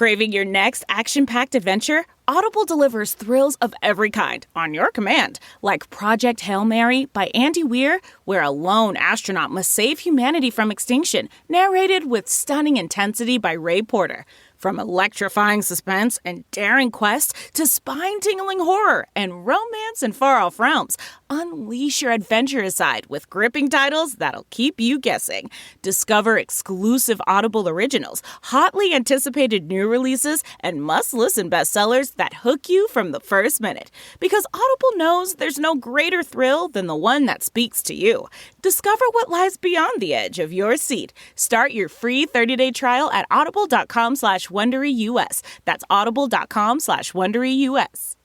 Craving your next action-packed adventure? Audible delivers thrills of every kind on your command, like Project Hail Mary by Andy Weir, where a lone astronaut must save humanity from extinction, narrated with stunning intensity by Ray Porter. From electrifying suspense and daring quest to spine-tingling horror and romance in far-off realms, unleash your adventurous side with gripping titles that'll keep you guessing. Discover exclusive Audible originals, hotly anticipated new releases, and must-listen bestsellers that hook you from the first minute. Because Audible knows there's no greater thrill than the one that speaks to you. Discover what lies beyond the edge of your seat. Start your free 30-day trial at audible.com/WonderyUS. That's audible.com/WonderyUS.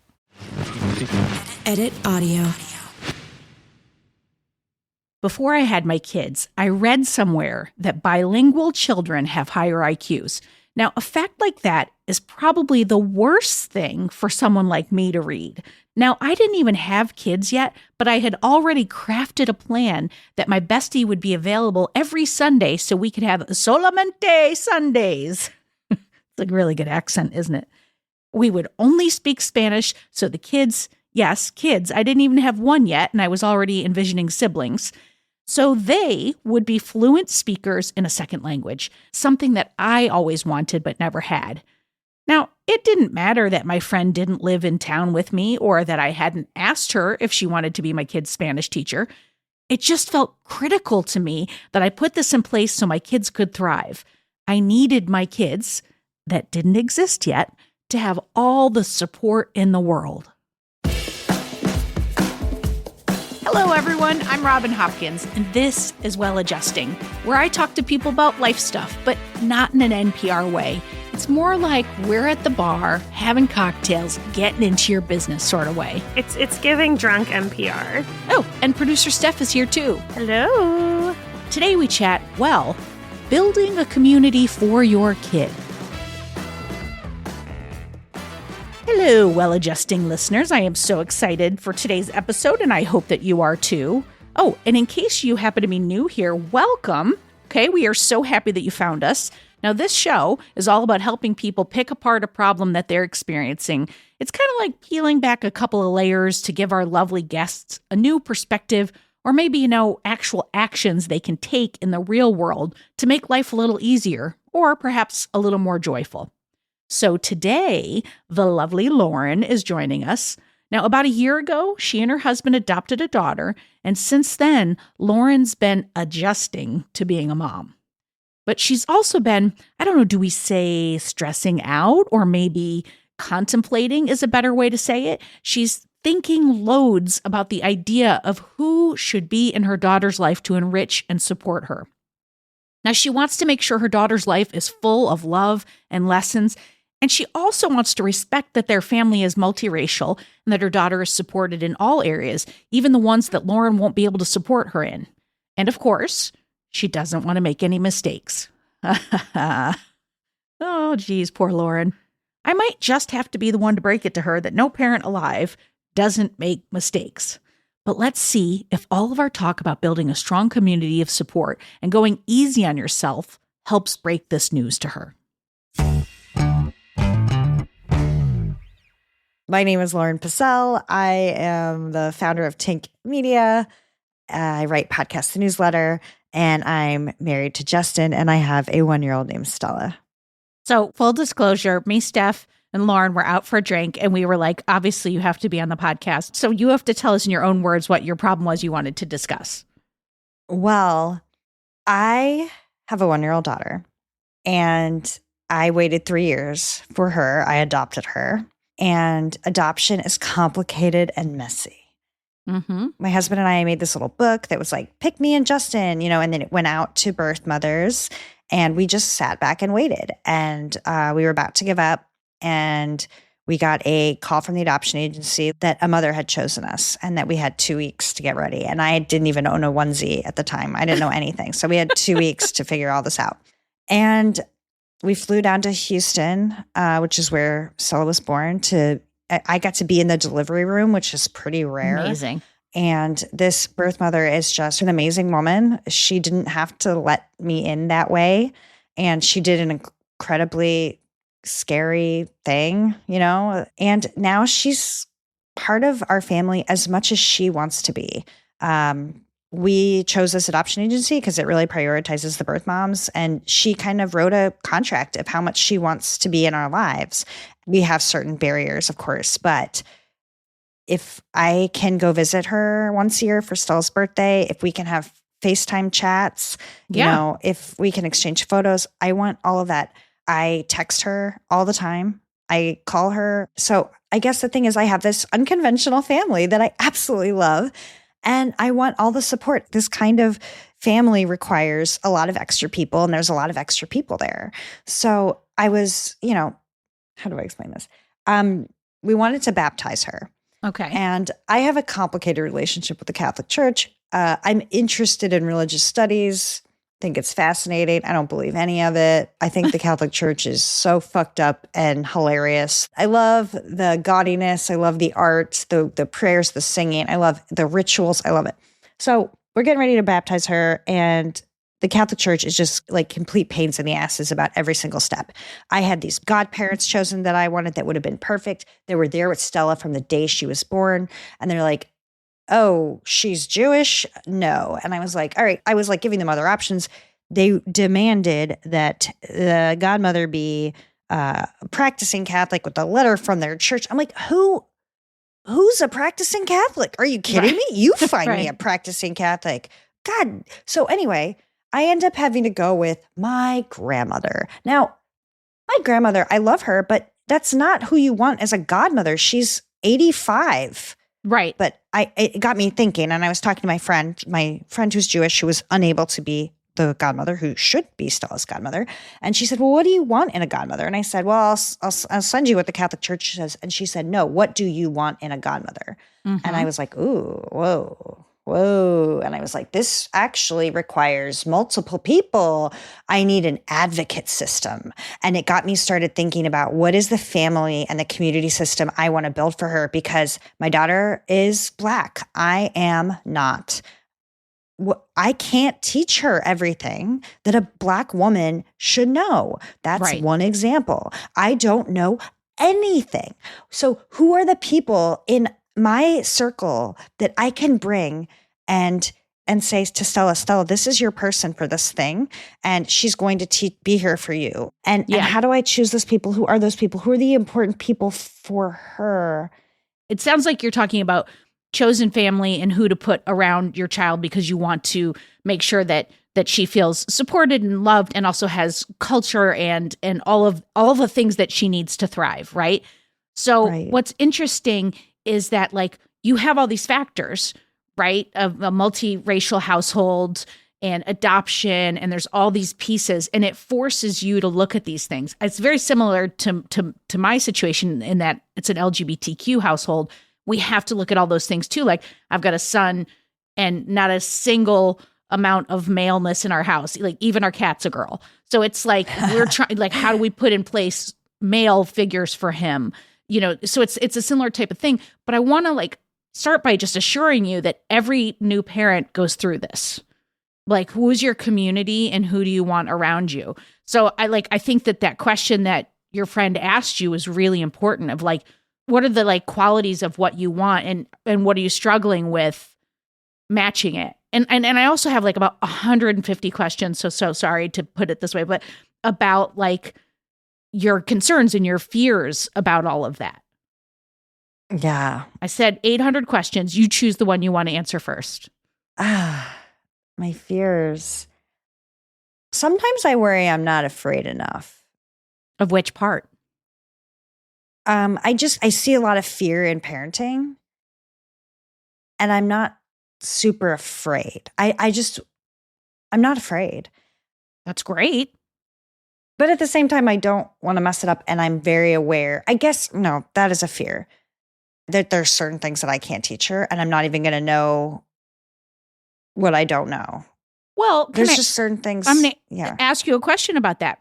Edit audio. Before I had my kids, I read somewhere that bilingual children have higher IQs. Now, a fact like that is probably the worst thing for someone like me to read. Now, I didn't even have kids yet, but I had already crafted a plan that my bestie would be available every Sunday so we could have Solamente Sundays. It's a really good accent, isn't it? We would only speak Spanish, so the kids, yes, kids, I didn't even have one yet, and I was already envisioning siblings. So they would be fluent speakers in a second language, something that I always wanted but never had. Now, it didn't matter that my friend didn't live in town with me or that I hadn't asked her if she wanted to be my kid's Spanish teacher. It just felt critical to me that I put this in place so my kids could thrive. I needed my kids, that didn't exist yet, to have all the support in the world. Hello, everyone. I'm Robin Hopkins, and this is Well Adjusting, where I talk to people about life stuff, but not in an NPR way. It's more like we're at the bar, having cocktails, getting into your business sort of way. It's giving drunk NPR. Oh, and producer Steph is here too. Hello. Today we chat, well, building a community for your kid. Hello, Well-Adjusting listeners. I am so excited for today's episode, and I hope that you are too. Oh, and in case you happen to be new here, welcome. Okay, we are so happy that you found us. Now, this show is all about helping people pick apart a problem that they're experiencing. It's kind of like peeling back a couple of layers to give our lovely guests a new perspective, or maybe, actual actions they can take in the real world to make life a little easier, or perhaps a little more joyful. So today, the lovely Lauren is joining us. Now, about a year ago, she and her husband adopted a daughter, and since then, Lauren's been adjusting to being a mom. But she's also been, do we say stressing out, or maybe contemplating is a better way to say it? She's thinking loads about the idea of who should be in her daughter's life to enrich and support her. Now, she wants to make sure her daughter's life is full of love and lessons. And she also wants to respect that their family is multiracial and that her daughter is supported in all areas, even the ones that Lauren won't be able to support her in. And of course, she doesn't want to make any mistakes. Oh, geez, poor Lauren. I might just have to be the one to break it to her that no parent alive doesn't make mistakes. But let's see if all of our talk about building a strong community of support and going easy on yourself helps break this news to her. My name is Lauren Pacelle. I am the founder of Tink Media. I write podcasts and newsletter, and I'm married to Justin, and I have a 1-year-old named Stella. So full disclosure, me, Steph, and Lauren were out for a drink, and we were like, obviously you have to be on the podcast. So you have to tell us in your own words what your problem was you wanted to discuss. Well, I have a 1-year-old daughter, and I waited 3 years for her. I adopted her. And adoption is complicated and messy. Mm-hmm. My husband and I made this little book that was like, pick me and Justin, and then it went out to birth mothers, and we just sat back and waited. And we were about to give up, and we got a call from the adoption agency that a mother had chosen us and that we had 2 weeks to get ready. And I didn't even own a onesie at the time. I didn't know anything. So we had 2 weeks to figure all this out. And we flew down to Houston, which is where Stella was born. I got to be in the delivery room, which is pretty rare. Amazing. And this birth mother is just an amazing woman. She didn't have to let me in that way. And she did an incredibly scary thing, you know? And now she's part of our family as much as she wants to be. We chose this adoption agency because it really prioritizes the birth moms. And she kind of wrote a contract of how much she wants to be in our lives. We have certain barriers, of course, but if I can go visit her once a year for Stella's birthday, if we can have FaceTime chats, you know, if we can exchange photos, I want all of that. I text her all the time. I call her. So I guess the thing is I have this unconventional family that I absolutely love. And I want all the support. This kind of family requires a lot of extra people, and there's a lot of extra people there. So I was, you know, how do I explain this? We wanted to baptize her. Okay. And I have a complicated relationship with the Catholic Church. I'm interested in religious studies. I think it's fascinating. I don't believe any of it. I think the Catholic Church is so fucked up and hilarious. I love the gaudiness. I love the art, the prayers, the singing. I love the rituals. I love it. So we're getting ready to baptize her, and the Catholic Church is just like complete pains in the asses about every single step. I had these godparents chosen that I wanted that would have been perfect. They were there with Stella from the day she was born. And they're like, oh, she's Jewish? No. And I was like, all right. I was like giving them other options. They demanded that the godmother be practicing Catholic with a letter from their church. I'm like, who's a practicing Catholic? Are you kidding me? You find me a practicing Catholic. God. So anyway, I end up having to go with my grandmother. Now, my grandmother, I love her, but that's not who you want as a godmother. She's 85. Right. But it got me thinking, and I was talking to my friend who's Jewish, who was unable to be the godmother, who should be Stella's godmother. And she said, well, what do you want in a godmother? And I said, well, I'll send you what the Catholic Church says. And she said, no, what do you want in a godmother? Mm-hmm. And I was like, ooh, whoa. And I was like, this actually requires multiple people. I need an advocate system. And it got me started thinking about what is the family and the community system I want to build for her, because my daughter is Black. I am not. I can't teach her everything that a Black woman should know. That's one example. I don't know anything. So who are the people in my circle that I can bring and say to Stella, this is your person for this thing, and she's going to be here for you. And how do I choose those people? Who are those people? Who are the important people for her? It sounds like you're talking about chosen family and who to put around your child, because you want to make sure that she feels supported and loved, and also has culture and all of the things that she needs to thrive, right? So what's interesting is that, like, you have all these factors, right, of a multiracial household and adoption, and there's all these pieces, and it forces you to look at these things. It's very similar to my situation in that it's an LGBTQ household. We have to look at all those things too. Like, I've got a son, and not a single amount of maleness in our house. Like, even our cat's a girl. So it's like, we're trying, like, how do we put in place male figures for him? You know, so it's a similar type of thing. But I want to, like, start by just assuring you that every new parent goes through this. Like, who's your community and who do you want around you? So I think that question that your friend asked you is really important, of like, what are the like qualities of what you want, and what are you struggling with matching it? And I also have like about 150 questions. So sorry to put it this way, but about like your concerns and your fears about all of that. Yeah. I said 800 questions. You choose the one you want to answer first. My fears. Sometimes I worry I'm not afraid enough. Of which part? I see a lot of fear in parenting, and I'm not super afraid. I'm not afraid. That's great. But at the same time, I don't want to mess it up, and I'm very aware. I guess, no, that is a fear. That there's certain things that I can't teach her, and I'm not even going to know what I don't know. Well, there's just certain things. I'm going to ask you a question about that.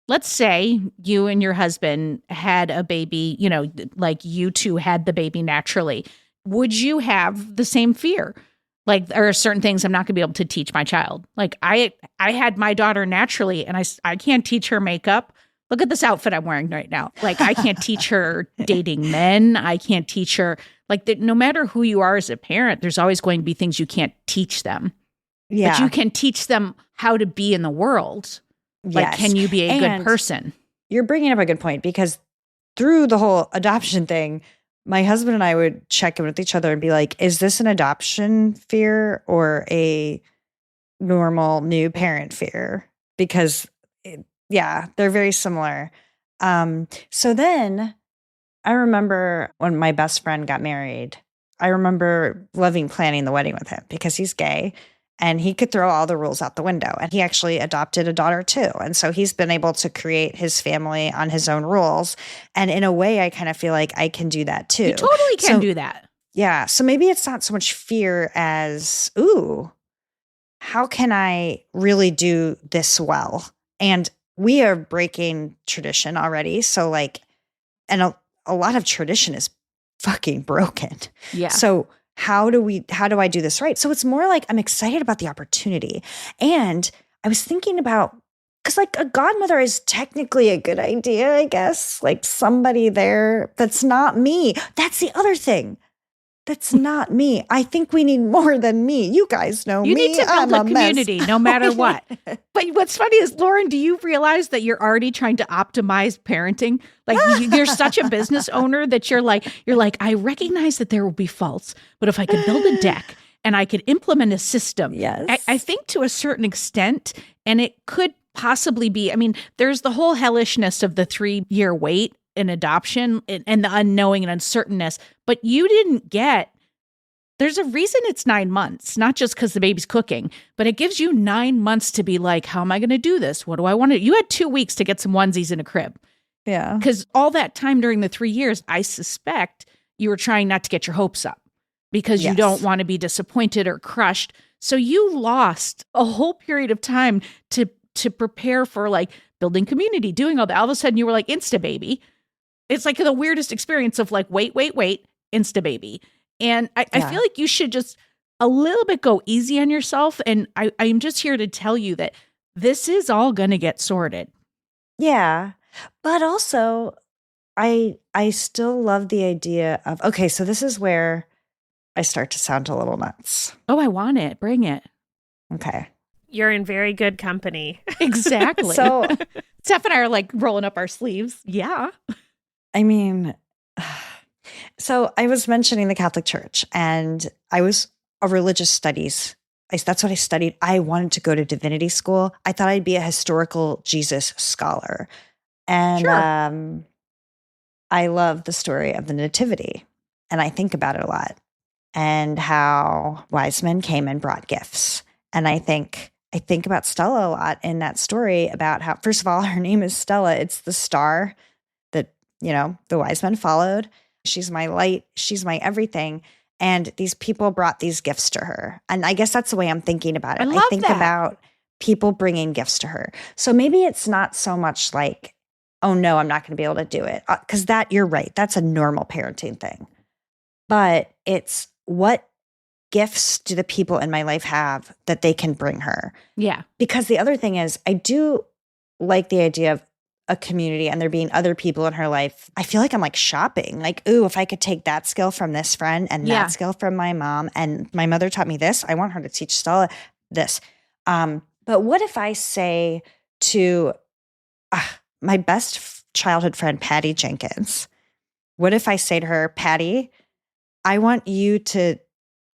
Let's say you and your husband had a baby, you know, like you two had the baby naturally. Would you have the same fear? Like, there are certain things I'm not going to be able to teach my child. Like, I had my daughter naturally, and I can't teach her makeup. look at this outfit I'm wearing right now. Like, I can't teach her dating men. I can't teach her, like, that no matter who you are as a parent, there's always going to be things you can't teach them. Yeah. But you can teach them how to be in the world. Like, Yes. can you be a good And person? You're bringing up a good point, because through the whole adoption thing, my husband and I would check in with each other and be like, is this an adoption fear or a normal new parent fear? Because they're very similar. So then I remember when my best friend got married, I remember loving planning the wedding with him because he's gay and he could throw all the rules out the window. And he actually adopted a daughter too. And so he's been able to create his family on his own rules. And in a way, I kind of feel like I can do that too. You totally can So- do that. Yeah. So maybe it's not so much fear as, ooh, how can I really do this well? And we are breaking tradition already. So like, and a lot of tradition is fucking broken. Yeah. So how do I do this right? So it's more like I'm excited about the opportunity. And I was thinking about, because like a godmother is technically a good idea, I guess. Like somebody there that's not me. That's the other thing. That's not me. I think we need more than me. You guys know You me. need to build I'm a mess. community no matter what. But what's funny is, Lauren, do you realize that you're already trying to optimize parenting? Like you're such a business owner that you're like, I recognize that there will be faults, but if I could build a deck and I could implement a system, Yes. I think to a certain extent, and it could possibly be, I mean, there's the whole hellishness of the 3-year wait in adoption and the unknowing and uncertainness, but you didn't get. There's a reason it's 9 months, not just because the baby's cooking, but it gives you 9 months to be like, how am I going to do this? What do I want to do? You had 2 weeks to get some onesies in a crib, Yeah. because all that time during the 3 years, I suspect you were trying not to get your hopes up because you Yes. don't want to be disappointed or crushed. So you lost a whole period of time to prepare for like building community, doing all that. All of a sudden you were like Insta baby. It's like the weirdest experience of like, wait, Insta baby. And I feel like you should just a little bit go easy on yourself. And I'm just here to tell you that this is all going to get sorted. Yeah. But also I still love the idea of, okay, so this is where I start to sound a little nuts. Oh, I want it. Bring it. Okay. You're in very good company. Exactly. So, Steph and I are like rolling up our sleeves. Yeah. I mean, so I was mentioning the Catholic Church and I was a religious studies. That's what I studied. I wanted to go to divinity school. I thought I'd be a historical Jesus scholar. And Sure. I love the story of the Nativity. And I think about it a lot and how wise men came and brought gifts. And I think about Stella a lot in that story about how, first of all, her name is Stella. It's the star that, the wise men followed. She's my light. She's my everything. And these people brought these gifts to her. And I guess that's the way I'm thinking about it. I love think that. about people bringing gifts to her. So maybe it's not so much like, oh no, I'm not going to be able to do it. Because you're right. That's a normal parenting thing. But it's what gifts do the people in my life have that they can bring her? Yeah. Because the other thing is, I do like the idea of a community and there being other people in her life. I feel like I'm like shopping. Like, ooh, if I could take that skill from this friend and Yeah. that skill from my mom, and my mother taught me this, I want her to teach Stella this. But what if I say to my best childhood friend, Patty Jenkins, what if I say to her, Patty, I want you to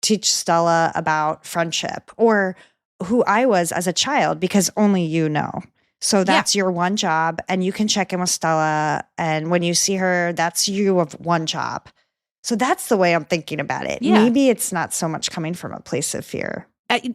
teach Stella about friendship or who I was as a child, because only you know. So that's your one job, and you can check in with Stella. And when you see her, that's you of one job. So that's the way I'm thinking about it. Yeah. Maybe it's not so much coming from a place of fear.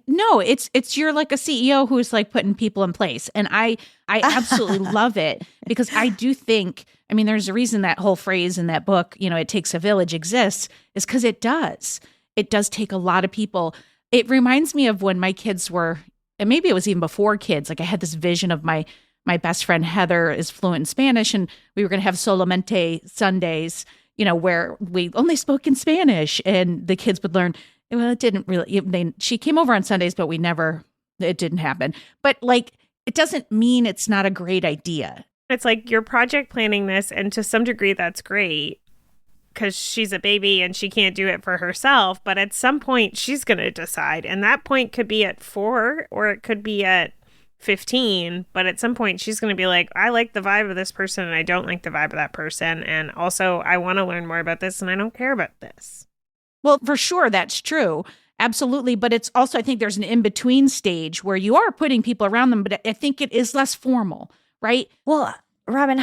No, it's you're like a CEO who's like putting people in place. And I absolutely love it, because I do think, I mean, there's a reason that whole phrase in that book, it takes a village, exists, is because it does. It does take a lot of people. It reminds me of when my kids were, and maybe it was even before kids, like I had this vision of my best friend Heather is fluent in Spanish, and we were going to have Solamente Sundays, where we only spoke in Spanish, and the kids would learn. Well, it didn't really. She came over on Sundays, but it didn't happen. But like, it doesn't mean it's not a great idea. It's like you're project planning this, and to some degree that's great because she's a baby and she can't do it for herself. But at some point she's going to decide, and that point could be at 4 or it could be at 15. But at some point she's going to be like, I like the vibe of this person and I don't like the vibe of that person. And also I want to learn more about this and I don't care about this. Well, for sure, that's true. Absolutely. But it's also, I think there's an in-between stage where you are putting people around them, but I think it is less formal, right? Well, Robin,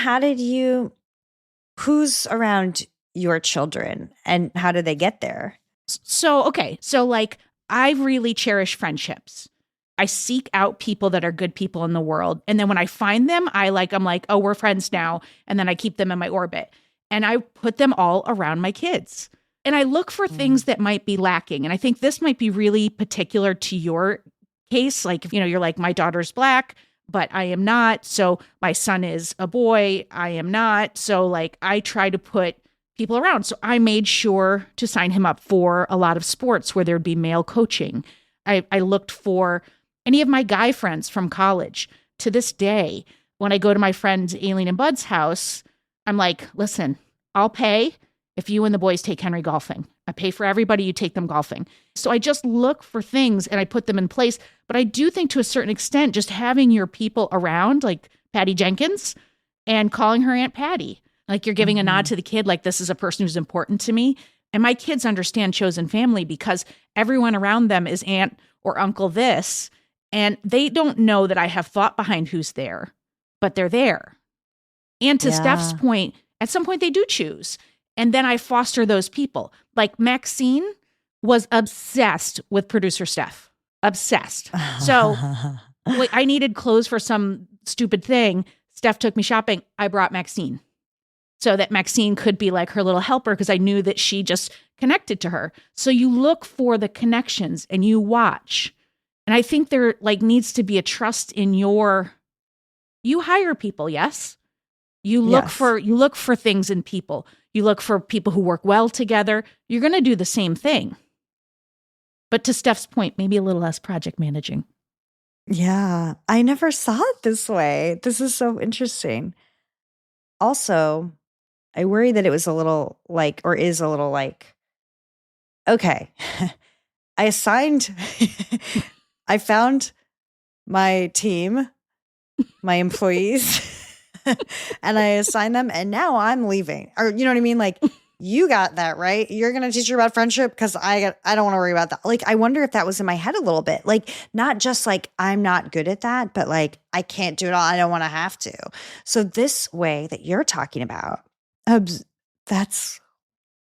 who's around your children and how did they get there? So, okay. So like, I really cherish friendships. I seek out people that are good people in the world. And then when I find them, I'm like, oh, we're friends now. And then I keep them in my orbit. And I put them all around my kids. And I look for things that might be lacking. And I think this might be really particular to your case. Like, you're like, my daughter's Black, but I am not. So my son is a boy. I am not. So like, I try to put people around. So I made sure to sign him up for a lot of sports where there'd be male coaching. I looked for any of my guy friends from college. To this day, when I go to my friends Aileen and Bud's house, I'm like, listen, I'll pay if you and the boys take Henry golfing. I pay for everybody, you take them golfing. So I just look for things and I put them in place. But I do think to a certain extent, just having your people around, like Patty Jenkins, and calling her Aunt Patty, like you're giving a nod to the kid, like this is a person who's important to me. And my kids understand chosen family because everyone around them is aunt or uncle this. And they don't know that I have thought behind who's there, but they're there. And to Steph's point, at some point they do choose. And then I foster those people. Like Maxine was obsessed with producer Steph. Obsessed. So I needed clothes for some stupid thing. Steph took me shopping. I brought Maxine so that Maxine could be like her little helper because I knew that she just connected to her. So you look for the connections and you watch. And I think there needs to be a trust in you hire people, yes? You look for things in people. You look for people who work well together. You're going to do the same thing. But to Steph's point, maybe a little less project managing. Yeah, I never saw it this way. This is so interesting. Also, I worry that it was a little is a little okay, I found my team, my employees, and I assigned them, and now I'm leaving. Or you know what I mean? Like, you got that, right? You're going to teach her about friendship because I don't want to worry about that. Like, I wonder if that was in my head a little bit. Like, not just like I'm not good at that, but like I can't do it all. I don't want to have to. So this way that you're talking about, that's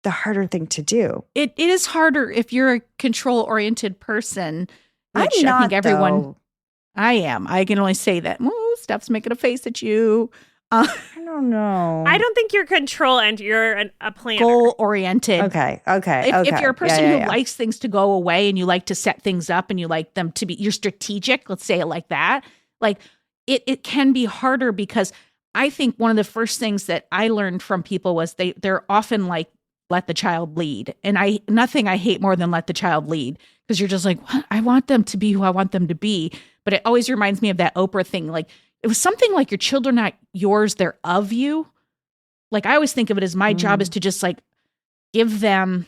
the harder thing to do. It is harder if you're a control-oriented person, which I'm not, I think everyone. though. I am. I can only say that. Steph's making a face at you. I don't know. I don't think you're control and you're a planner. Goal-oriented. Okay. If you're a person Yeah. who likes things to go away and you like to set things up and you like them to be, you're strategic, let's say it like that, like it can be harder because I think one of the first things that I learned from people was they're often like, let the child lead. And nothing I hate more than let the child lead because you're just like, what? I want them to be who I want them to be. But it always reminds me of that Oprah thing. Like it was something like your children are not yours, they're of you. Like I always think of it as my job is to just like give them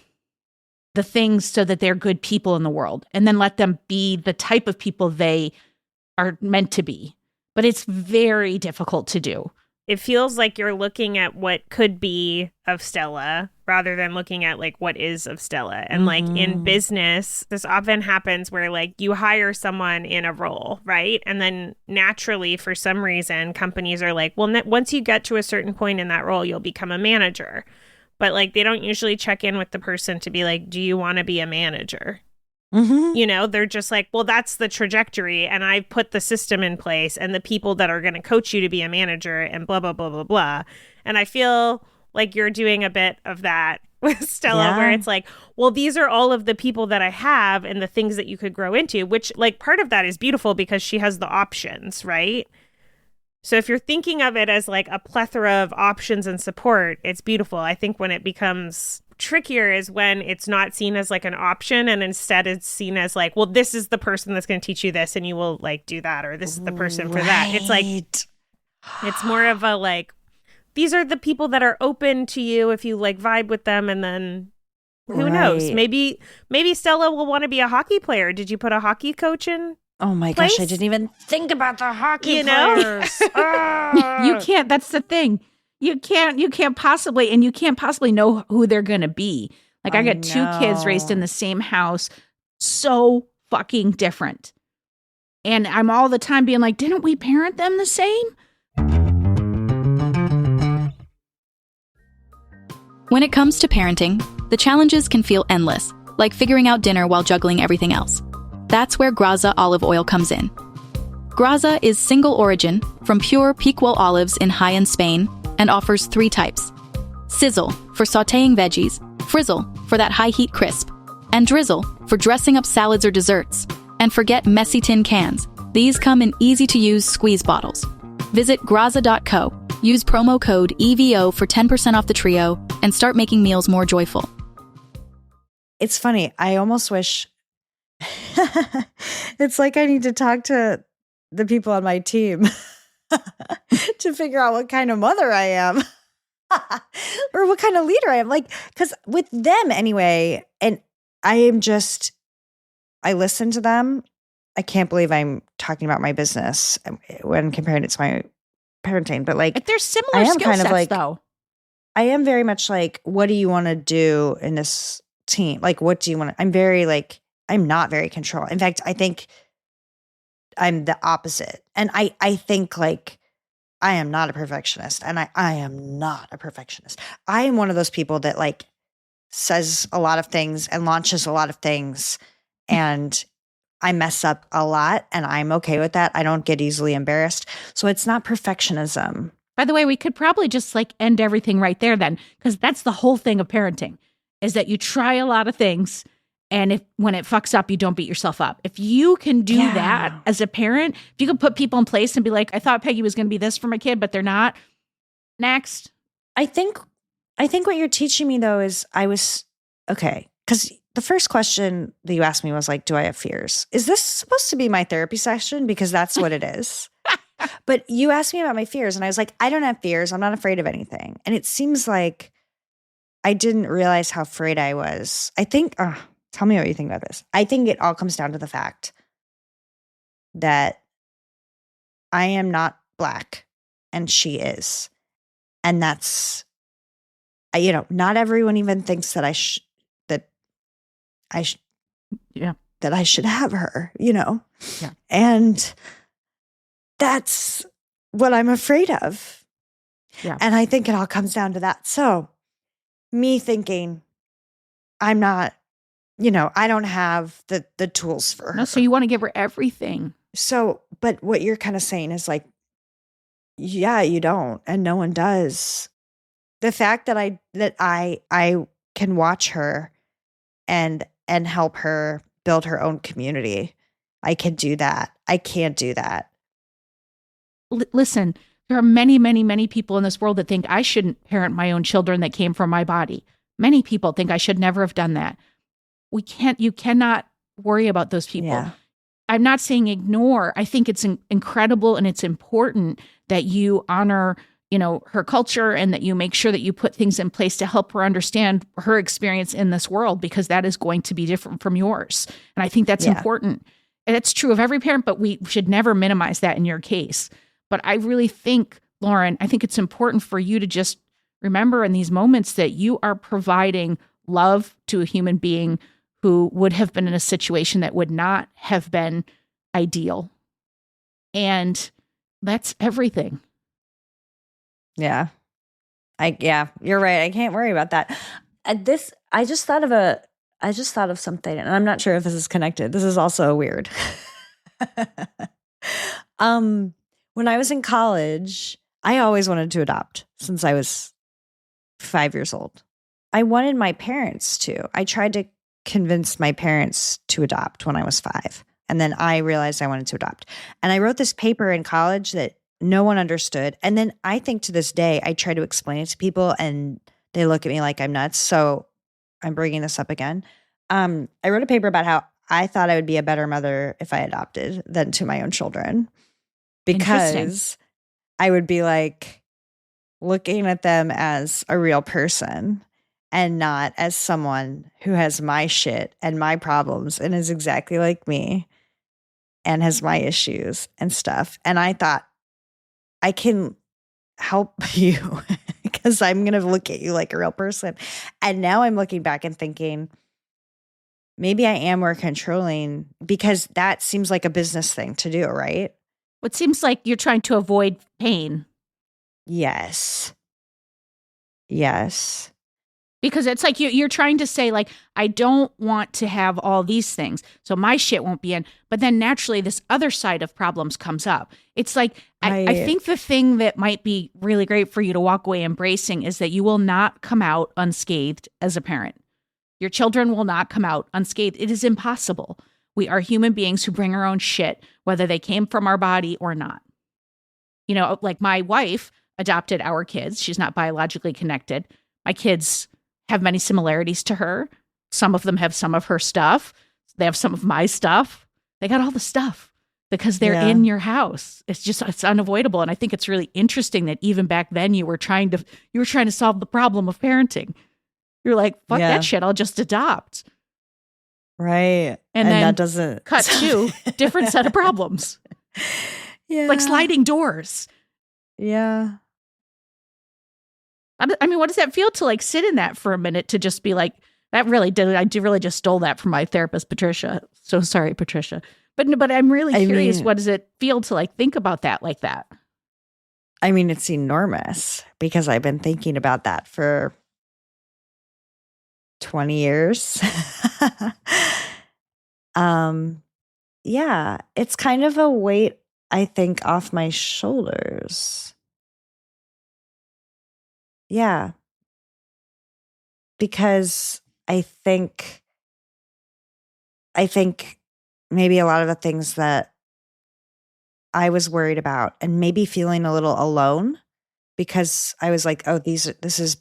the things so that they're good people in the world and then let them be the type of people they are meant to be. But it's very difficult to do. It feels like you're looking at what could be of Stella rather than looking at like what is of Stella. And like in business, this often happens where like you hire someone in a role, right? And then naturally, for some reason, companies are like, well, once you get to a certain point in that role, you'll become a manager. But like they don't usually check in with the person to be like, do you want to be a manager? Mm-hmm. You know, they're just like, well, that's the trajectory. And I've put the system in place and the people that are going to coach you to be a manager and blah, blah, blah, blah, blah. And I feel like you're doing a bit of that with Stella, where it's like, well, these are all of the people that I have and the things that you could grow into, which like part of that is beautiful because she has the options, right? So if you're thinking of it as like a plethora of options and support, it's beautiful. I think when it becomes trickier is when it's not seen as like an option and instead it's seen as like, well, this is the person that's going to teach you this and you will like do that, or this is the person for that. It's like, It's more of a like, these are the people that are open to you if you like vibe with them, and then who knows? Right. Maybe Stella will want to be a hockey player. Did you put a hockey coach in? Oh my gosh, I place? didn't even think about the hockey You know? players. Ah. You can't. That's the thing. You can't possibly know who they're going to be. Like I got two kids raised in the same house, so fucking different. And I'm all the time being like, didn't we parent them the same? When it comes to parenting, the challenges can feel endless, like figuring out dinner while juggling everything else. That's where Graza olive oil comes in. Graza is single origin from pure Picual olives in Jaén, Spain, and offers 3 types. Sizzle for sautéing veggies, frizzle for that high heat crisp, and drizzle for dressing up salads or desserts. And forget messy tin cans. These come in easy-to-use squeeze bottles. Visit graza.co. Use promo code EVO for 10% off the trio and start making meals more joyful. It's funny. I almost wish it's like I need to talk to the people on my team to figure out what kind of mother I am or what kind of leader I am. Like, because with them anyway, and I listen to them. I can't believe I'm talking about my business when comparing it to my parenting, but like There's I similar am skill kind of sets, like- though. I am very much like, what do you want to do in this team? Like, what do you want to, I'm not very control. In fact, I think I'm the opposite. And I think like, I am not a perfectionist, and I am not a perfectionist. I am one of those people that like says a lot of things and launches a lot of things, and I mess up a lot, and I'm okay with that. I don't get easily embarrassed. So it's not perfectionism. By the way, we could probably just like end everything right there then, because that's the whole thing of parenting, is that you try a lot of things, and when it fucks up, you don't beat yourself up. If you can do Yeah. that as a parent, if you can put people in place and be like, I thought Peggy was going to be this for my kid, but they're not. Next. I think what you're teaching me though is okay. Because the first question that you asked me was like, do I have fears? Is this supposed to be my therapy session? Because that's what it is. But you asked me about my fears, and I was like, I don't have fears. I'm not afraid of anything. And it seems like I didn't realize how afraid I was. I think, tell me what you think about this. I think it all comes down to the fact that I am not Black and she is. And that's, not everyone even thinks that I should have her, Yeah. And that's what I'm afraid of. Yeah. And I think it all comes down to that. So me thinking I'm not, I don't have the tools for her. No, so you want to give her everything. So, but what you're kind of saying is like, yeah, you don't, and no one does. The fact that I can watch her and help her build her own community, I can do that. I can't do that. Listen, there are many, many, many people in this world that think I shouldn't parent my own children that came from my body. Many people think I should never have done that. You cannot worry about those people. Yeah. I'm not saying ignore. I think it's incredible and it's important that you honor, her culture, and that you make sure that you put things in place to help her understand her experience in this world, because that is going to be different from yours. And I think that's important. And it's true of every parent, but we should never minimize that in your case. But I really think, Lauren, I think it's important for you to just remember in these moments that you are providing love to a human being who would have been in a situation that would not have been ideal. And that's everything. Yeah. You're right. I can't worry about that. I just thought of something, and I'm not sure if this is connected. This is also weird. When I was in college, I always wanted to adopt since I was 5 years old. I wanted my parents to. I tried to convince my parents to adopt when I was 5. And then I realized I wanted to adopt. And I wrote this paper in college that no one understood. And then I think to this day, I try to explain it to people and they look at me like I'm nuts. So I'm bringing this up again. I wrote a paper about how I thought I would be a better mother if I adopted than to my own children. Because I would be like looking at them as a real person and not as someone who has my shit and my problems and is exactly like me and has my issues and stuff. And I thought, I can help you because I'm going to look at you like a real person. And now I'm looking back and thinking, maybe I am more controlling because that seems like a business thing to do, right? It seems like you're trying to avoid pain. Yes. Yes. Because it's like you're trying to say, like, I don't want to have all these things, so my shit won't be in. But then naturally, this other side of problems comes up. It's like, I think the thing that might be really great for you to walk away embracing is that you will not come out unscathed as a parent. Your children will not come out unscathed. It is impossible. We are human beings who bring our own shit, whether they came from our body or not. You know, like my wife adopted our kids. She's not biologically connected. My kids have many similarities to her. Some of them have some of her stuff. They have some of my stuff. They got all the stuff because they're in your house. It's unavoidable. And I think it's really interesting that even back then you were trying to solve the problem of parenting. You're like, fuck that shit. I'll just adopt. Right. And then that doesn't cut to different set of problems. Yeah. Like sliding doors. Yeah. I mean, what does that feel to like sit in that for a minute to just be like, that really did. I really just stole that from my therapist, Patricia. So sorry, Patricia. But I'm really curious. What does it feel to like think about that like that? I mean, it's enormous because I've been thinking about that for 20 years. Yeah, it's kind of a weight, I think, off my shoulders. Yeah. Because I think maybe a lot of the things that I was worried about and maybe feeling a little alone because I was like, oh, this is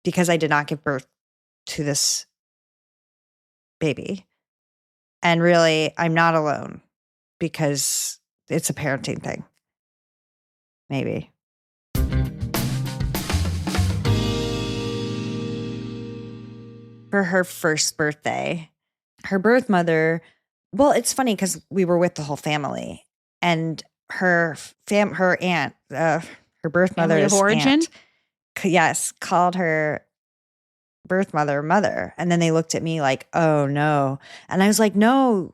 because I did not give birth to this baby. And really, I'm not alone because it's a parenting thing. Maybe. For her first birthday, her birth mother, well, it's funny because we were with the whole family and her aunt, her birth mother's Family of origin? aunt, yes, called her birth mother. And then they looked at me like, oh no. And I was like, no,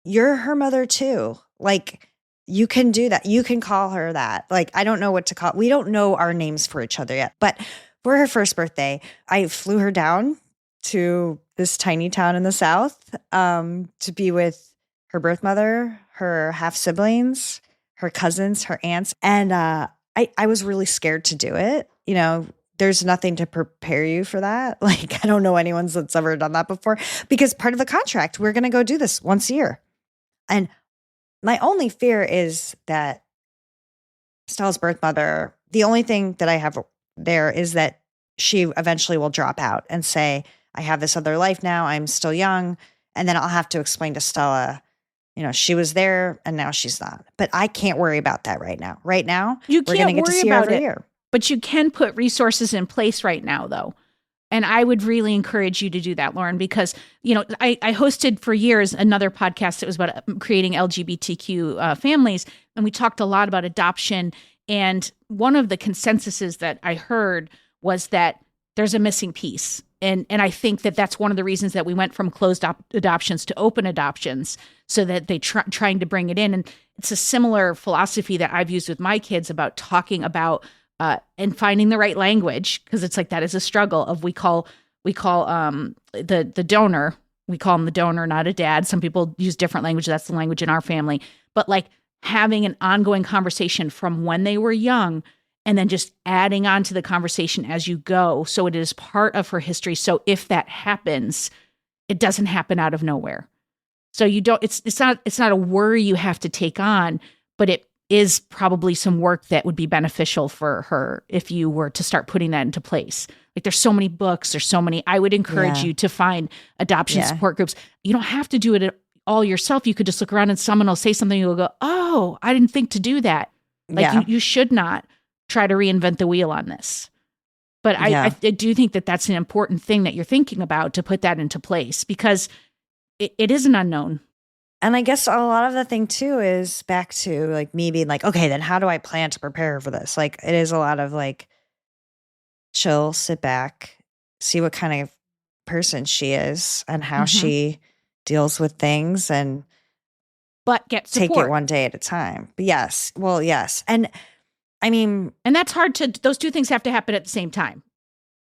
you're her mother too. Like, you can do that. You can call her that. Like, I don't know what to call. We don't know our names for each other yet. But for her first birthday, I flew her down to this tiny town in the South to be with her birth mother, her half siblings, her cousins, her aunts. And I was really scared to do it. You know, there's nothing to prepare you for that. Like, I don't know anyone that's ever done that before because part of the contract, we're going to go do this once a year. And my only fear is that Stella's birth mother, the only thing that I have there is that she eventually will drop out and say, I have this other life now. I'm still young. And then I'll have to explain to Stella, you know, she was there and now she's not. But I can't worry about that right now. Right now, we're going to get to see her every year. But you can put resources in place right now, though. And I would really encourage you to do that, Lauren, because, you know, I hosted for years another podcast that was about creating LGBTQ families. And we talked a lot about adoption. And one of the consensuses that I heard was that there's a missing piece. And I think that that's one of the reasons that we went from closed adoptions to open adoptions so that they trying to bring it in. And it's a similar philosophy that I've used with my kids about talking about and finding the right language, because it's like that is a struggle of we call the donor, we call him the donor, not a dad. Some people use different language. That's the language in our family. But like having an ongoing conversation from when they were young and then just adding on to the conversation as you go. So it is part of her history. So if that happens, it doesn't happen out of nowhere. So you don't, it's not a worry you have to take on, but it is probably some work that would be beneficial for her if you were to start putting that into place. Like there's so many books, I would encourage you to find adoption support groups. You don't have to do it all yourself. You could just look around and someone will say something, you'll go, oh, I didn't think to do that. Like you should not try to reinvent the wheel on this. But I do think that that's an important thing that you're thinking about, to put that into place, because it is an unknown. And I guess a lot of the thing too is back to like me being like, okay, then how do I plan to prepare for this? Like it is a lot of like chill, sit back, see what kind of person she is and how she deals with things, and but get support. Take it one day at a time. But yes. Well, yes. And I mean, and that's hard to, those two things have to happen at the same time.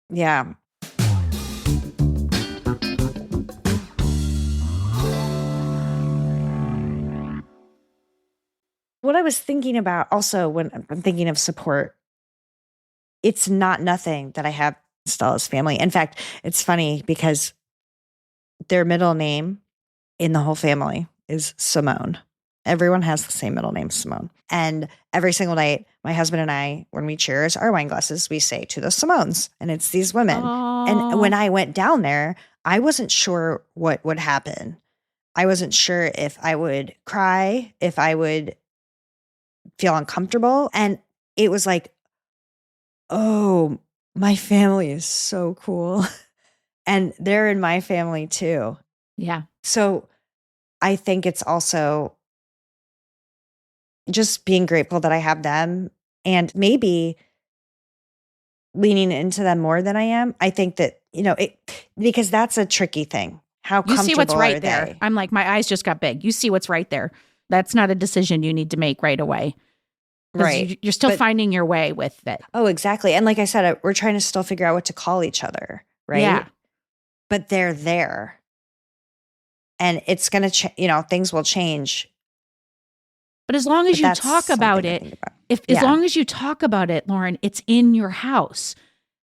Yeah. What I was thinking about also when I'm thinking of support, it's not nothing that I have Stella's family. In fact, it's funny because their middle name in the whole family is Simone. Everyone has the same middle name, Simone. And every single night, my husband and I, when we cheers our wine glasses, we say to the Simones, and it's these women. Oh. And when I went down there, I wasn't sure what would happen. I wasn't sure if I would cry, if I would feel uncomfortable. And it was like, oh, my family is so cool. And they're in my family too. Yeah. So I think it's also just being grateful that I have them, and maybe leaning into them more than I am. I think that, because that's a tricky thing. How comfortable you see what's right are there. they? I'm like, my eyes just got big. You see what's right there. That's not a decision you need to make right away. Right. You're still finding your way with it. Oh, exactly. And like I said, we're trying to still figure out what to call each other. Right. Yeah. But they're there. And it's going to, things will change. But as long as you talk about it, as long as you talk about it, Lauren, it's in your house.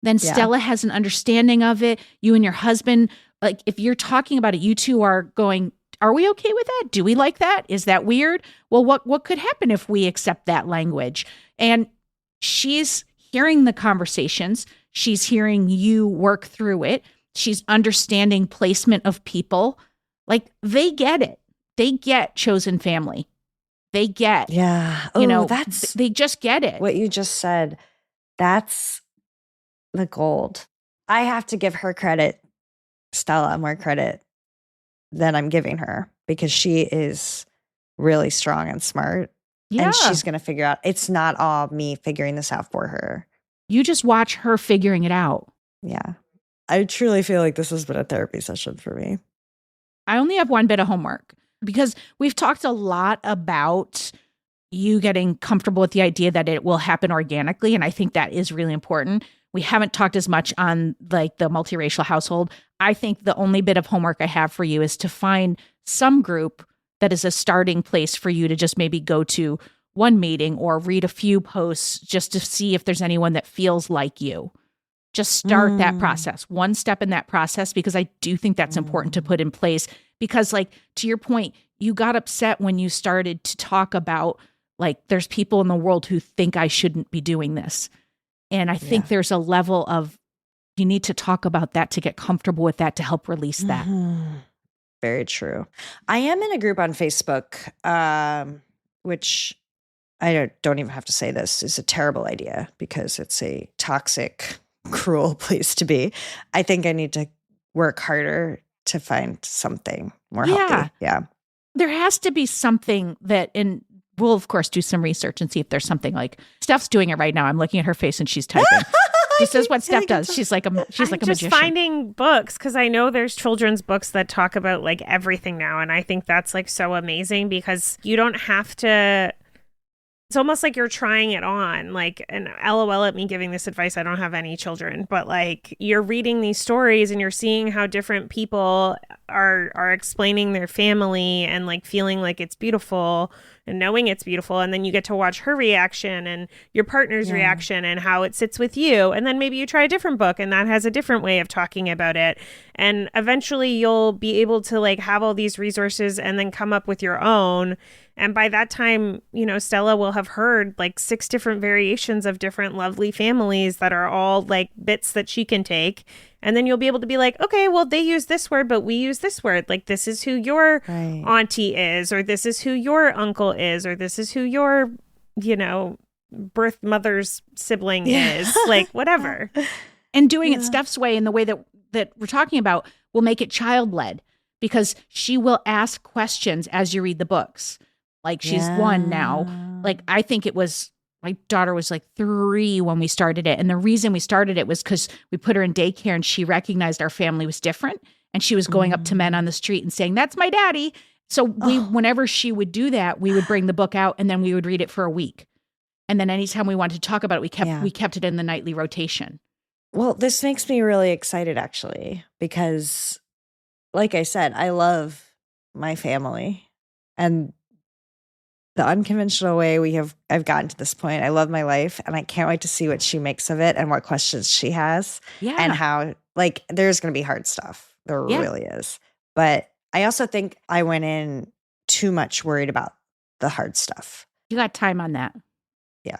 Then Stella has an understanding of it. You and your husband, like if you're talking about it, you two are going, are we okay with that? Do we like that? Is that weird? Well, what could happen if we accept that language? And she's hearing the conversations. She's hearing you work through it. She's understanding placement of people. Like they get it. They get chosen family. They get, they just get it. What you just said, that's the gold. I have to give her credit, Stella, more credit than I'm giving her, because she is really strong and smart. Yeah. And she's going to figure out, it's not all me figuring this out for her. You just watch her figuring it out. Yeah. I truly feel like this has been a therapy session for me. I only have one bit of homework, because we've talked a lot about you getting comfortable with the idea that it will happen organically. And I think that is really important. We haven't talked as much on like the multiracial household. I think the only bit of homework I have for you is to find some group that is a starting place for you to just maybe go to one meeting or read a few posts just to see if there's anyone that feels like you. Just start that process, one step in that process, because I do think that's important to put in place. Because like, to your point, you got upset when you started to talk about like, there's people in the world who think I shouldn't be doing this. And I think there's a level of, you need to talk about that to get comfortable with that, to help release that. Very true. I am in a group on Facebook, which I don't even have to say this is a terrible idea, because it's a toxic, cruel place to be. I think I need to work harder to find something more healthy. Yeah. There has to be something that, and we'll of course do some research and see if there's something like, Steph's doing it right now. I'm looking at her face and she's typing. This is what Steph does. She's like a magician. Just finding books, because I know there's children's books that talk about like everything now. And I think that's like so amazing, because you don't have to, it's almost like you're trying it on, like, and LOL at me giving this advice. I don't have any children, but like you're reading these stories and you're seeing how different people are explaining their family and like feeling like it's beautiful and knowing it's beautiful. And then you get to watch her reaction and your partner's reaction and how it sits with you. And then maybe you try a different book and that has a different way of talking about it. And eventually you'll be able to like have all these resources and then come up with your own. And by that time, Stella will have heard like 6 different variations of different lovely families that are all like bits that she can take. And then you'll be able to be like, okay, well, they use this word, but we use this word. Like, this is who your auntie is, or this is who your uncle is, or this is who your, birth mother's sibling is. Like, whatever. And doing it Steph's way in the way that we're talking about will make it child-led, because she will ask questions as you read the books. Like, she's 1 now. Like, I think it was, my daughter was like 3 when we started it. And the reason we started it was because we put her in daycare and she recognized our family was different. And she was going up to men on the street and saying, "That's my daddy." So whenever she would do that, we would bring the book out and then we would read it for a week. And then anytime we wanted to talk about it, we kept it in the nightly rotation. Well, this makes me really excited, actually, because like I said, I love my family, and the unconventional way I've gotten to this point. I love my life, and I can't wait to see what she makes of it and what questions she has, and how, like, there's going to be hard stuff. There really is. But I also think I went in too much worried about the hard stuff. You got time on that. Yeah.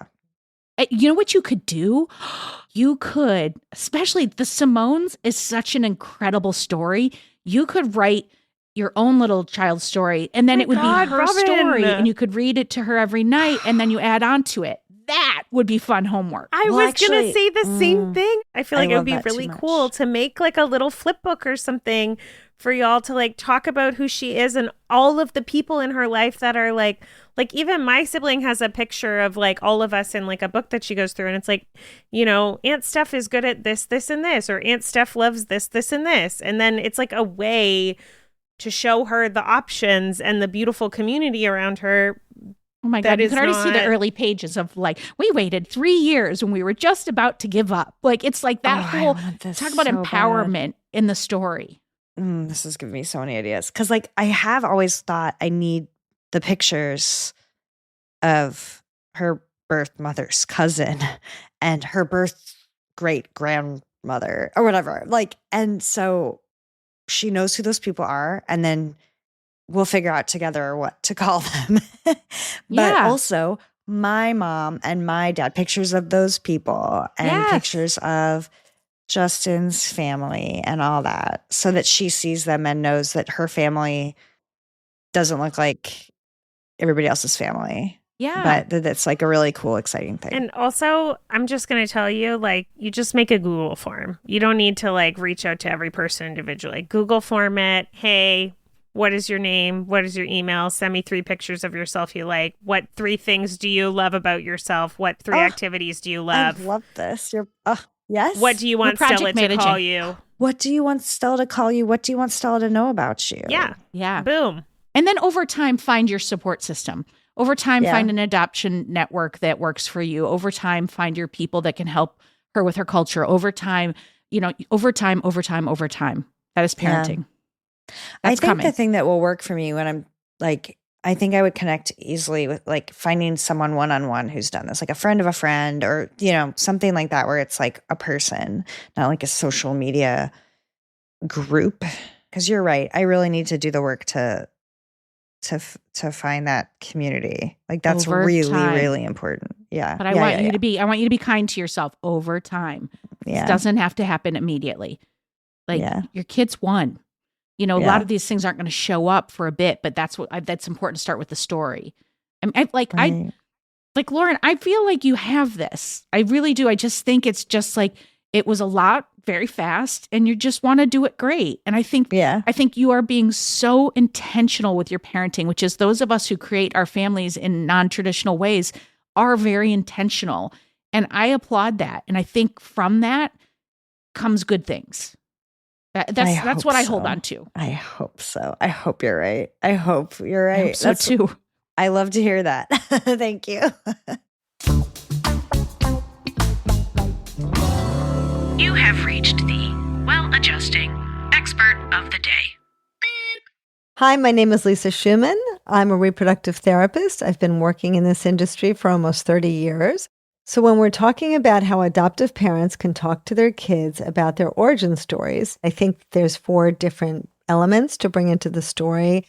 You know what you could do? You could, especially the Simones is such an incredible story. You could write your own little child story, and then it would be her story, and you could read it to her every night, and then you add on to it. That would be fun homework. I was going to say the same thing. I feel like it would be really cool to make like a little flip book or something for y'all to like talk about who she is and all of the people in her life that are like even my sibling has a picture of like all of us in like a book that she goes through, and it's like, you know, Aunt Steph is good at this, this, and this, or Aunt Steph loves this, this, and this. And then it's like a way to show her the options and the beautiful community around her. Oh my God, you can already see the early pages of like, we waited 3 years when we were just about to give up. Like, it's like that whole, talk about empowerment in the story. This is giving me so many ideas. Because like, I have always thought I need the pictures of her birth mother's cousin and her birth great grandmother or whatever. Like, and so she knows who those people are, and then we'll figure out together what to call them. But also my mom and my dad, pictures of those people, and pictures of Justin's family and all that, so that she sees them and knows that her family doesn't look like everybody else's family. Yeah. But that's like a really cool, exciting thing. And also, I'm just going to tell you, like, you just make a Google form. You don't need to like reach out to every person individually. Google form it. Hey, what is your name? What is your email? Send me 3 pictures of yourself you like. What 3 things do you love about yourself? What 3 activities do you love? I love this. Yes. What do you want Stella to call you? What do you want Stella to call you? What do you want Stella to know about you? Yeah. Yeah. Boom. And then over time, find your support system. Over time, find an adoption network that works for you. Over time, find your people that can help her with her culture. Over time, over time. That is parenting. I think the thing that will work for me when I'm like, I think I would connect easily with like finding someone one-on-one who's done this, like a friend of a friend, or, something like that, where it's like a person, not like a social media group. Because you're right. I really need to do the work to find that community. Like, that's really, really important. Yeah. But I want you to be kind to yourself over time. Yeah. It doesn't have to happen immediately. Like, your kid's 1. A lot of these things aren't going to show up for a bit, but that's important to start with the story. Like Lauren, I feel like you have this. I really do. I just think it's just like, it was a lot very fast, and you just want to do it great. And I think you are being so intentional with your parenting, which is those of us who create our families in non-traditional ways are very intentional. And I applaud that. And I think from that comes good things. That's what I hold on to. I hope so. I hope you're right. I hope you're right. I hope so too. I love to hear that. Thank you. You have reached the Well-Adjusting Expert of the Day. Hi, my name is Lisa Schumann. I'm a reproductive therapist. I've been working in this industry for almost 30 years. So when we're talking about how adoptive parents can talk to their kids about their origin stories, I think there's 4 different elements to bring into the story.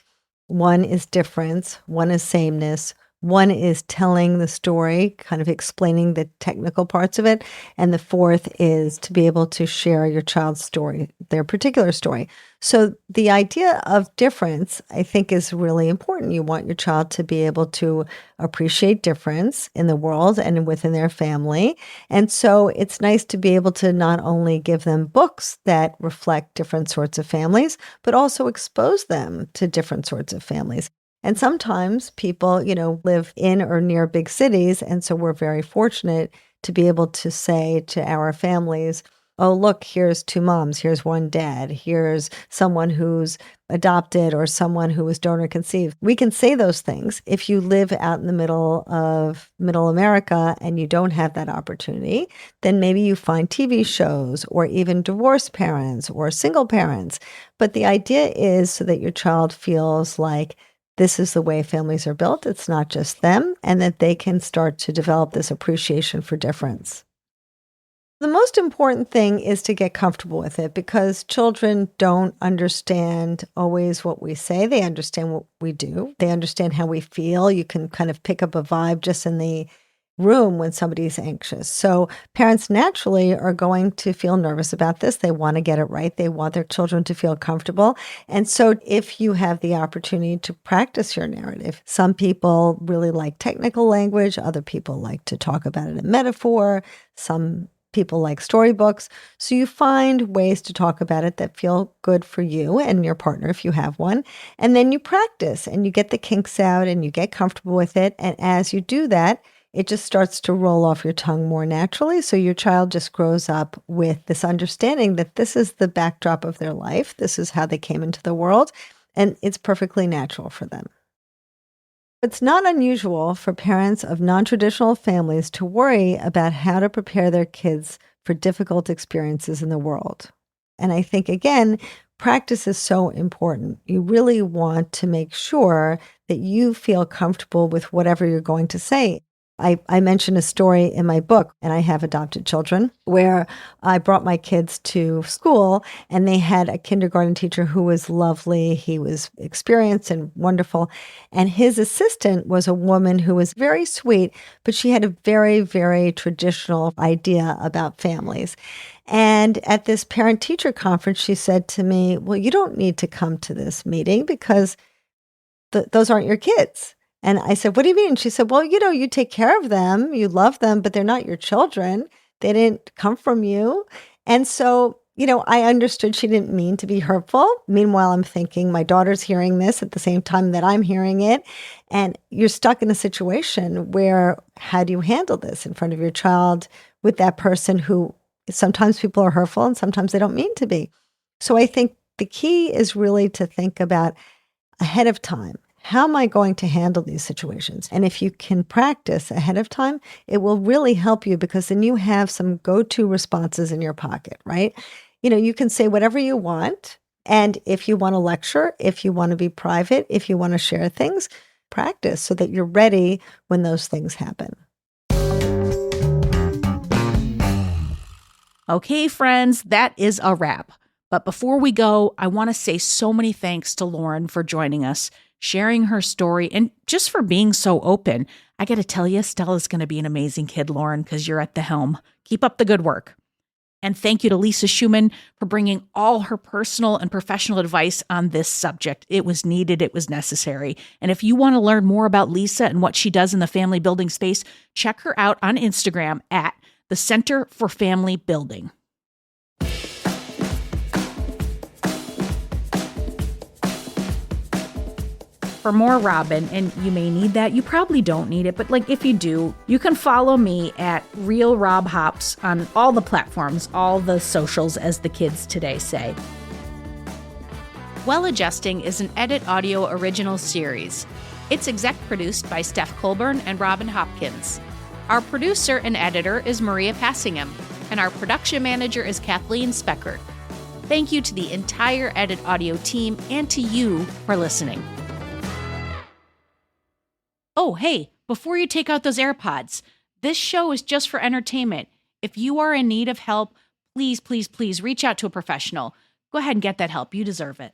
1 is difference, 1 is sameness, One is telling the story, kind of explaining the technical parts of it. And the fourth is to be able to share your child's story, their particular story. So the idea of difference, I think, is really important. You want your child to be able to appreciate difference in the world and within their family. And so it's nice to be able to not only give them books that reflect different sorts of families, but also expose them to different sorts of families. And sometimes people, live in or near big cities. And so we're very fortunate to be able to say to our families, oh, look, here's two moms, here's one dad, here's someone who's adopted or someone who was donor conceived. We can say those things. If you live out in the middle of middle America and you don't have that opportunity, then maybe you find TV shows or even divorced parents or single parents. But the idea is so that your child feels like this is the way families are built. It's not just them, and that they can start to develop this appreciation for difference. The most important thing is to get comfortable with it because children don't understand always what we say. They understand what we do. They understand how we feel. You can kind of pick up a vibe just in the room when somebody's anxious. So parents naturally are going to feel nervous about this. They want to get it right. They want their children to feel comfortable. And so if you have the opportunity to practice your narrative, some people really like technical language. Other people like to talk about it in metaphor. Some people like storybooks. So you find ways to talk about it that feel good for you and your partner if you have one. And then you practice and you get the kinks out and you get comfortable with it. And as you do that, it just starts to roll off your tongue more naturally. So your child just grows up with this understanding that this is the backdrop of their life. This is how they came into the world. And it's perfectly natural for them. It's not unusual for parents of non-traditional families to worry about how to prepare their kids for difficult experiences in the world. And I think, again, practice is so important. You really want to make sure that you feel comfortable with whatever you're going to say. I mentioned a story in my book, and I have adopted children, where I brought my kids to school and they had a kindergarten teacher who was lovely. He was experienced and wonderful. And his assistant was a woman who was very sweet, but she had a very, very traditional idea about families. And at this parent-teacher conference, she said to me, well, you don't need to come to this meeting because those aren't your kids. And I said, what do you mean? She said, well, you take care of them, you love them, but they're not your children. They didn't come from you. And so, I understood she didn't mean to be hurtful. Meanwhile, I'm thinking my daughter's hearing this at the same time that I'm hearing it. And you're stuck in a situation where how do you handle this in front of your child with that person who sometimes people are hurtful and sometimes they don't mean to be. So I think the key is really to think about ahead of time. How am I going to handle these situations? And if you can practice ahead of time, it will really help you because then you have some go-to responses in your pocket, right? You can say whatever you want. And if you want to lecture, if you want to be private, if you want to share things, practice so that you're ready when those things happen. Okay, friends, that is a wrap. But before we go, I want to say so many thanks to Lauren for joining us, sharing her story, and just for being so open. I got to tell you, Stella's going to be an amazing kid, Lauren, because you're at the helm. Keep up the good work. And thank you to Lisa Schumann for bringing all her personal and professional advice on this subject. It was needed. It was necessary. And if you want to learn more about Lisa and what she does in the family building space, check her out on Instagram at the Center for Family Building. For more Robin, and you may need that, you probably don't need it, but if you do, you can follow me at Real Rob Hops on all the platforms, all the socials, as the kids today say. Well Adjusting is an Edit Audio original series. It's exec produced by Steph Colburn and Robin Hopkins. Our producer and editor is Maria Passingham, and our production manager is Kathleen Speckert. Thank you to the entire Edit Audio team and to you for listening. Oh, hey, before you take out those AirPods, this show is just for entertainment. If you are in need of help, please, please, please reach out to a professional. Go ahead and get that help. You deserve it.